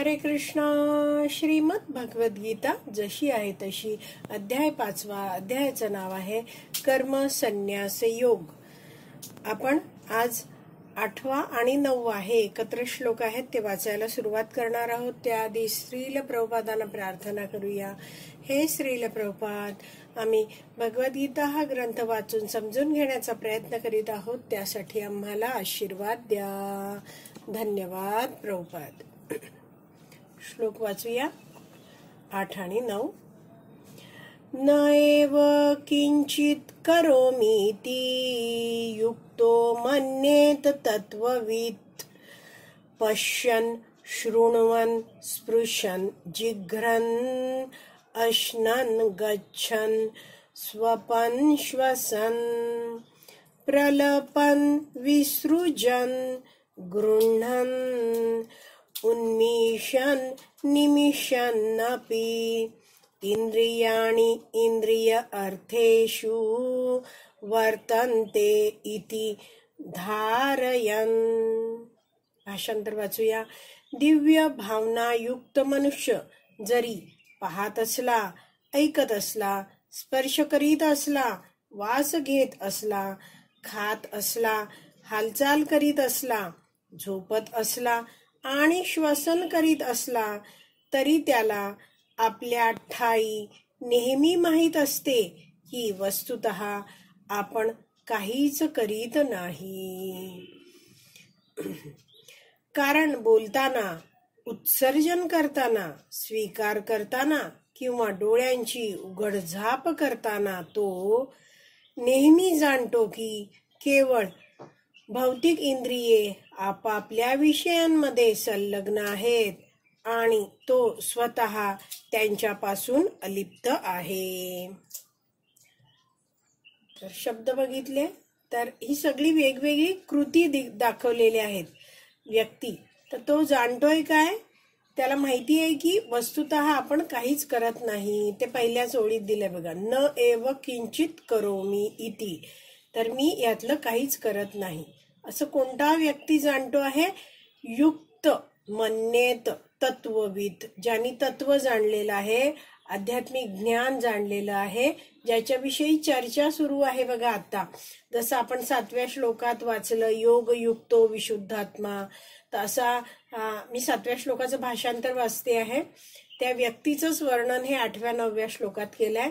हरे कृष्णा. श्रीमद भगवद गीता जशी आहे तशी, अध्याय 5वा. अध्यायाचं नाव आहे कर्म संन्यास योग. आपण आज 8वा आणि 9वा हे एकत्र श्लोक आहेत ते वाचायला सुरुवात करणार आहोत. त्याआधी श्रील प्रभुपादांना प्रार्थना करूया. हे श्रील प्रभुपाद, आम्ही भगवद्गीता हा ग्रंथ वाचून समजून घेण्याचा प्रयत्न करीत आहोत, त्यासाठी आम्हाला आशीर्वाद द्या. धन्यवाद प्रभुपाद. श्लोक वाचूया 8 आणि 9. न एव किंचित करोमीति युक्तो मन्येत तत्त्ववित् पश्यन् शृण्वन् स्पृशन् जिघ्रन् अश्नन् गच्छन् स्वपन् श्वसन् प्रलपन् विसृजन् गृह्णन् उन्मीषन् निमिषन्नपि इंद्रियाणि इंद्रिय अर्थेषु वर्तन्ते इति धारयन्. भाषांतर वाचूया. दिव्य भावना युक्त मनुष्य जरी पाहत असला, ऐकत असला, स्पर्श करीत असला, वास घेत असला, खात असला, हालचाल करीत असला, झोपत असला आणि श्वसन करीत असला, तरी त्याला आपल्या ठाई नेहमी माहीत असते की वस्तुतः आपण काहीच करीत नाही. कारण बोलताना, उत्सर्जन करताना, स्वीकार करताना किंवा डोळ्यांची उघडझाप करताना तो नेहमी जाणतो की केवळ भौतिक इंद्रिये आपापल्या विषयांमध्ये संलग्न आहेत आणि तो स्वतः त्यांच्यापासून अलिप्त आहे. तर शब्द बघितले तर ही सगळी वेगवेगळी कृती दाखवलेली आहेत. व्यक्ती तर तो जाणतोय काय, त्याला माहिती आहे की वस्तुतः आपण काहीच करत नाही. ते पहिल्याच ओळीत दिले बघा. न एव किंचित करोमी इति, तर मी यातलं काहीच करत नाही असं कोणता व्यक्ती जाणतो आहे? युक्त मन्येत तत्वविद, ज्यांनी तत्व जाणलेलं आहे, आध्यात्मिक ज्ञान जाणलेलं आहे, ज्याच्याविषयी चर्चा सुरू आहे बघा आता. जसं आपण 7व्या श्लोकात वाचलं, योग युक्तो विशुद्धात्मा. तर असा मी 7व्या श्लोकाचं भाषांतर वाचते आहे. त्या व्यक्तीचंच वर्णन हे 8व्या 9व्या श्लोकात केलंय.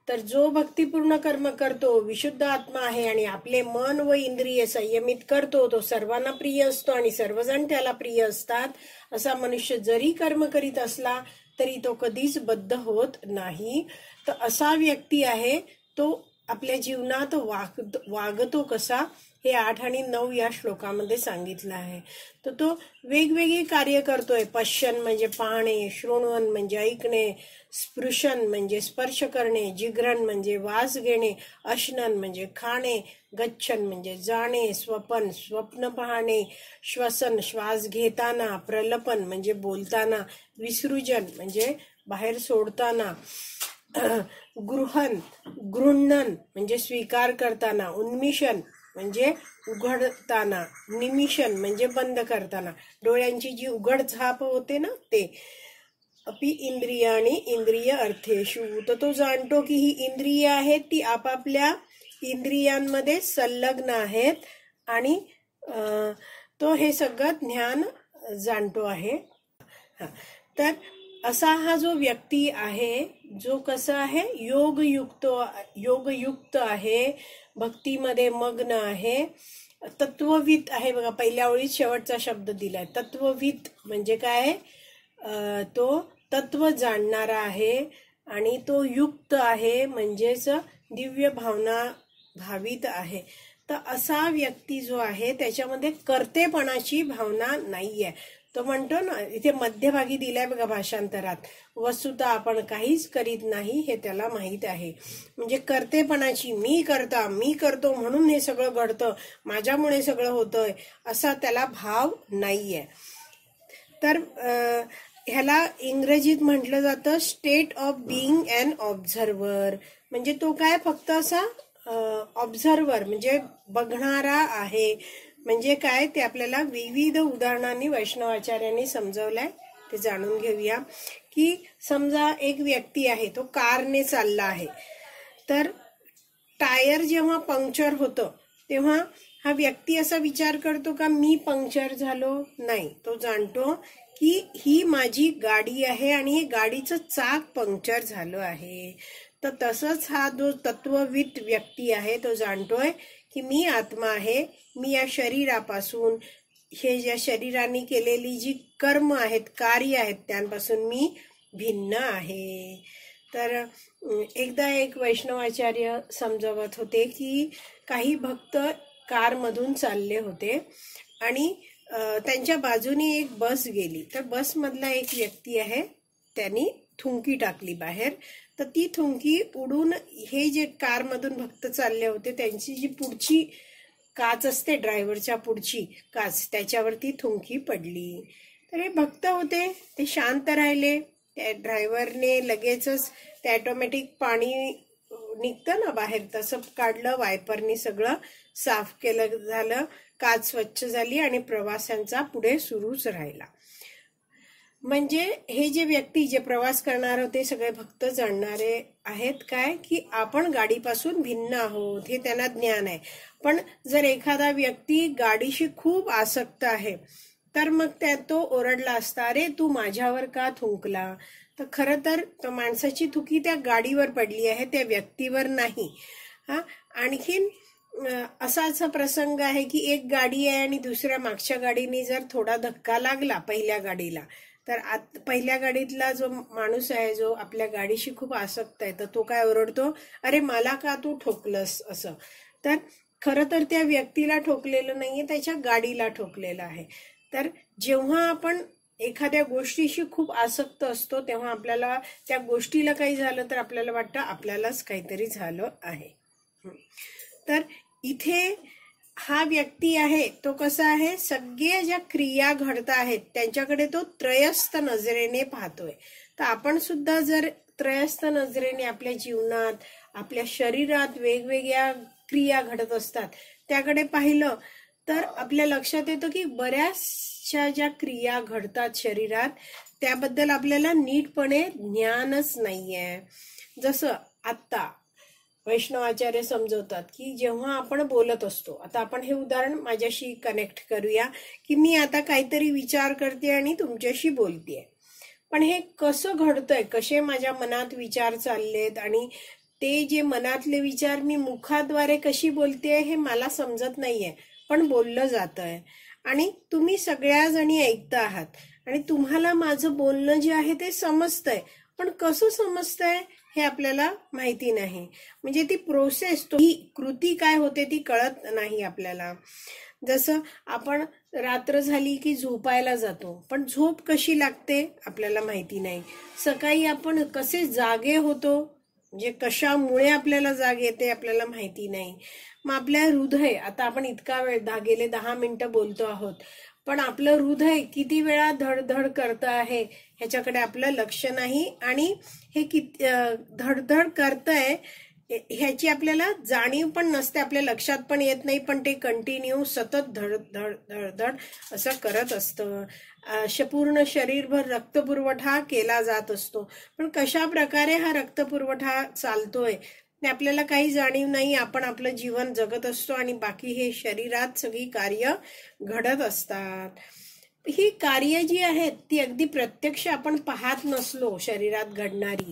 तर जो भक्तिपूर्ण कर्म करतो, विशुद्ध आत्मा आहे आणि आपले मन व इंद्रिय संयमित करतो, तो सर्वांना प्रिय असतो आणि सर्वजण त्याला प्रिय असतात. असा मनुष्य जरी कर्म करीत असला तरी तो कधीच बद्ध होत नाही. तर असा व्यक्ती आहे तो आपल्या जीवनात वागतो कसा, हे 8 आणि 9 या श्लोकामध्ये सांगितलं आहे. तर तो वेगवेगळी कार्य करतोय. पश्यन म्हणजे पाहणे, शृण्वन म्हणजे ऐकणे, स्पृशन म्हणजे स्पर्श करणे, जिघ्रन म्हणजे वास घेणे, अश्नन म्हणजे खाणे, गच्छन म्हणजे जाणे, स्वपन स्वप्न पाहणे, श्वसन श्वास घेताना, प्रलपन म्हणजे बोलताना, विसृजन म्हणजे बाहेर सोडताना, गृह्णन म्हणजे स्वीकार करताना, उन्मिषण म्हणजे उघडताना, निमिषण म्हणजे बंद करताना, डोळ्यांची जी उघडझाप होते ना ते. अपि इंद्रियाणी इंद्रिय अर्थेषु, तर तो जाणतो की ही इंद्रिय आहेत ती आपापल्या इंद्रियांमध्ये संलग्न आहेत आणि तो हे सगळं ज्ञान जाणतो आहे. तर असा हा जो व्यक्ती आहे, जो कसा आहे, योगयुक्त आहे, भक्तीमध्ये मग्न आहे, तत्ववित आहे बघा. पहिल्या ओळीत शेवटचा शब्द दिलाय. तत्ववित म्हणजे काय, तो तत्व जाणणारा आहे आणि तो युक्त आहे म्हणजेच दिव्य भावना भावित आहे. तर असा व्यक्ती जो आहे त्याच्यामध्ये कर्तेपणाची भावना नाहीये. तो म्हणतो ना, इथे मध्यभागी दिलाय बघा भाषांतरात, वस्तुतः आपण काहीच करीत नाही हे त्याला माहित आहे. म्हणजे कर्तेपणाची, मी करतो म्हणून हे सगळं घडतं, माझ्यामुळे सगळं होतंय, असा त्याला भाव नाहीये. तर ह्याला इंग्रजीत म्हटलं जातं state of being an observer. म्हणजे तो काय, फक्त असा ऑब्झर्वर म्हणजे बघणारा आहे. म्हणजे काय ते आपल्याला विविध उदाहरणांनी वैष्णवाचार्यांनी समजावलंय, ते जाणून घेऊया. की समजा एक व्यक्ती आहे, तो कारने चालला आहे, तर टायर जेव्हा पंक्चर होतं तेव्हा हा व्यक्ती असा विचार करतो का मी पंक्चर झालो? नाही, तो जाणतो की ही माझी गाडी आहे आणि ही गाडीचं चाक पंक्चर झालं आहे. तर तसंच हा जो तत्वविद व्यक्ती आहे तो जाणतोय की मी आत्मा आहे, मी या शरीरापासून, हे ज्या शरीराने केलेली जी कर्म आहेत, कार्य आहेत, त्यांपासून मी भिन्न आहे. तर एकदा एक वैष्णवाचार्य समजावत होते की काही भक्त कारमधून चालले होते आणि त्यांच्या बाजूने एक बस गेली. तर बसमधला एक व्यक्ती आहे, त्यांनी थुंकी टाकली बाहेर. तर ती थुंकी उडून हे जे कारमधून भक्त चालले होते त्यांची जी पुढची काच असते, ड्रायव्हरच्या पुढची काच, त्याच्यावरती थुंकी पडली. तर हे भक्त होते, ते शांत राहिले. त्या ड्रायव्हरने लगेचच ते ऑटोमॅटिक पाणी निघतं ना बाहेर, तसं काढलं, वायपरनी सगळं साफ केलं, झालं, काच स्वच्छ झाली आणि प्रवासांचा पुढे सुरूच राहिला. म्हणजे हे जे व्यक्ती, जे प्रवास करणार होते, सगळे भक्त जाणणारे आहेत काय की आपण गाडीपासून भिन्न आहोत, हे त्यांना ज्ञान आहे. पण जर एखादा व्यक्ती गाडीशी खूप आसक्त आहे तर मग तो ओरडला असता, अरे तू माझ्यावर का थुंकला? तर खरं तर माणसाची थुकी त्या गाडीवर पडली आहे, त्या व्यक्तीवर नाही. आणखीन असा प्रसंग आहे की एक गाडी आहे आणि दुसऱ्या मागच्या गाडीने जर थोडा धक्का लागला पहिल्या गाडीला, तर पहिल्या गाडीतला जो माणूस आहे, जो आपल्या गाडीशी खूप आसक्त आहे, तर तो काय ओरडतो, अरे मला का तू ठोकलंस असं. तर खरं तर त्या व्यक्तीला ठोकलेलं नाहीये, त्याच्या गाडीला ठोकलेलं आहे. तर जेव्हा आपण एखाद्या गोष्टीशी खूप आसक्त असतो तेव्हा आपल्याला त्या गोष्टीला काही झालं तर आपल्याला वाटतं आपल्यालाच काहीतरी झालं आहे. तर इथे हा व्यक्ती आहे तो कसा आहे, सगळ्या ज्या क्रिया घडत आहेत त्यांच्याकडे तो त्रयस्थ नजरेने पाहतोय. तर आपण सुद्धा जर त्रयस्थ नजरेने आपल्या जीवनात, आपल्या शरीरात वेगवेगळ्या क्रिया घडत असतात त्याकडे पाहिलं तर आपल्या लक्षात येतं की बऱ्याचशा ज्या क्रिया घडतात शरीरात त्याबद्दल आपल्याला नीटपणे ज्ञानच नाहीये. जसं आत्ता वैष्णवाचार्य समजवतात की जेव्हा आपण बोलत असतो, आता आपण हे उदाहरण माझ्याशी कनेक्ट करूया की मी आता काहीतरी विचार करते आणि तुमच्याशी बोलतेय, पण हे कसं घडतंय, कसे माझ्या मनात विचार चाललेत आणि ते जे मनातले विचार मी मुखाद्वारे कशी बोलतेय हे मला समजत नाहीये, पण बोललं जातंय आणि तुम्ही सगळ्या जणी ऐकता आहात आणि तुम्हाला माझं बोलणं जे आहे ते समजतंय, पण कसं समजतंय हे आपल्याला माहिती नाही. म्हणजे ती प्रोसेस, ही कृती काय होते ती कळत नाही आपल्याला. जसं आपण रात्र झाली की झोपायला जातो, पण झोप कशी लागते आपल्याला माहिती नाही. सकाळी आपण कसे जागे होतो, म्हणजे कशामुळे आपल्याला जाग येते आपल्याला माहिती नाही. मग आपल्या हृदय, आता आपण इतका वेळ गेले 10 मिनिटं बोलतो आहोत, पण आपलं हृदय किती वेळा धडधड करत आहे ह्याच्याकडे आपलं लक्ष नाही आणि हे धडधड करतंय ह्याची आपल्याला जाणीव पण नसते, आपल्या लक्षात पण येत नाही, पण ते कंटिन्यू सतत धडधड धडधड असं करत असतं. पूर्ण शरीरभर रक्तपुरवठा केला जात असतो, पण कशा प्रकारे हा रक्तपुरवठा चालतोय ते आपल्याला काही जाणीव नाही. आपण आपलं जीवन जगत असतो आणि बाकी हे शरीरात सगळी कार्य घडत असतात. ही कार्य जी आहेत ती अगदी प्रत्यक्ष आपण पाहत नसलो शरीरात घडणारी,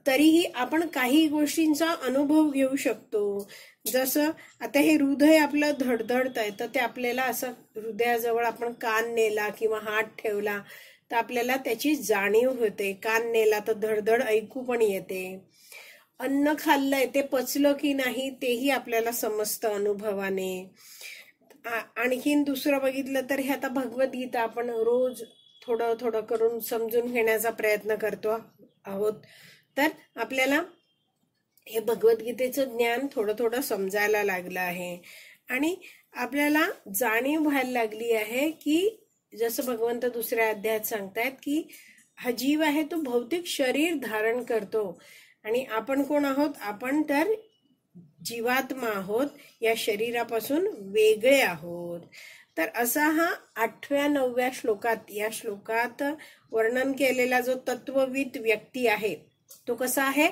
तरीही आपण काही गोष्टींचा अनुभव घेऊ शकतो. जसं आता हे हृदय आपलं धडधडत आहे, तर ते आपल्याला असं हृदयाजवळ आपण कान नेला किंवा हात ठेवला तर आपल्याला त्याची जाणीव होते. कान नेला तर धडधड ऐकू पण येते. अन्न खाल्लंय ते पचलं की नाही तेही आपल्याला समजतं अनुभवाने. आणखीन दुसरं बघितलं तर हे आता भगवद्गीता आपण रोज थोडं थोडं करून समजून घेण्याचा प्रयत्न करतो आहोत, तर आपल्याला हे भगवद्गीतेचं ज्ञान थोडं थोडं समजायला लागलं आहे आणि आपल्याला जाणीव व्हायला लागली आहे की जसं भगवंत दुसऱ्या अध्यायात सांगतायत की हा जीव आहे तो भौतिक शरीर धारण करतो आणि आपण कोण आहोत, आपण तर जीवात्मा आहोत, या शरीरापासून वेगळे आहोत. तर असा हा 8व्या-9व्या श्लोकात, या श्लोकात वर्णन केलेला जो तत्वविद व्यक्ती आहे तो कसा आहे,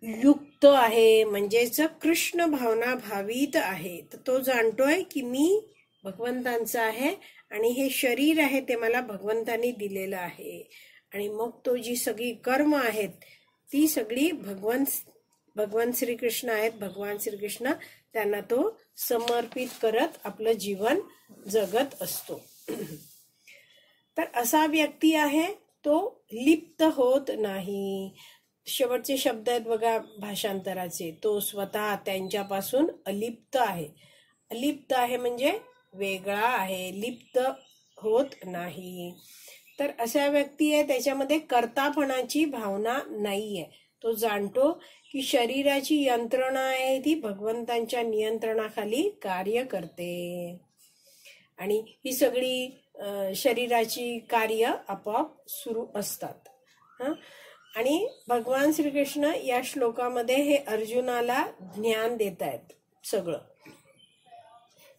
युक्त आहे, म्हणजेच कृष्ण भावना भावित आहे. तर तो जाणतोय की मी भगवंतांचा आहे आणि हे शरीर आहे ते मला भगवंतांनी दिलेलं आहे. आणि मग तो जी सगळी कर्म आहेत ती सगळी भगवान श्रीकृष्ण आहेत. भगवान श्रीकृष्ण त्यांना तो समर्पित करत आपलं जीवन जगत असतो. तर असा व्यक्ती आहे तो लिप्त होत नाही. शेवटचे शब्द आहेत बघा भाषांतराचे, तो स्वतः त्यांच्यापासून अलिप्त आहे. अलिप्त आहे म्हणजे वेगळा आहे, लिप्त होत नाही. तर अशा व्यक्ती आहे त्याच्यामध्ये कर्तापणाची भावना नाहीये. तो जाणतो की शरीराची यंत्रणा आहे ती भगवंतांच्या नियंत्रणाखाली कार्य करते आणि ही सगळी शरीराची कार्य आपोआप सुरू असतात. आणि भगवान श्रीकृष्ण या श्लोकामध्ये हे अर्जुनाला ज्ञान देत आहेत सगळं,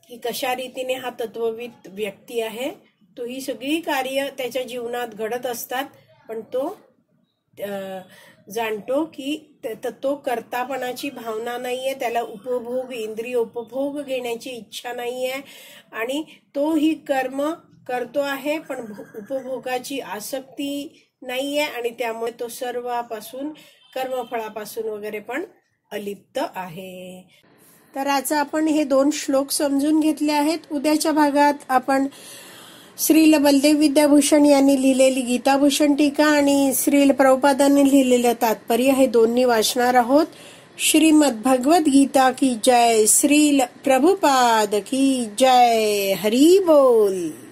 की कशा रीतीने हा तत्वविद व्यक्ती आहे. तो ही सगळी कार्य त्याच्या जीवनात घडत असतात, पण तो जाणतो की तो कर्तापणाची भावना नाहीये, त्याला उपभोग, इंद्रिय उपभोग घेण्याची इच्छा नाहीये आणि तो ही कर्म करतो आहे पण उपभोगाची आसक्ती नाहीये आणि त्यामुळे तो सर्वापासून, कर्मफळापासून वगैरे पण अलिप्त आहे. तर आज आपण हे 2 श्लोक समजून घेतले आहेत. उद्याच्या भागात आपण श्रील बलदेव विद्याभूषण यांनी लिहिलेली गीताभूषण टीका आणि श्रील प्रभुपादांनी लिहिलेलं तात्पर्य हे दोन्ही वाचणार आहोत. श्रीमद भगवद गीता की जय. श्रील प्रभुपाद की जय. हरी बोल.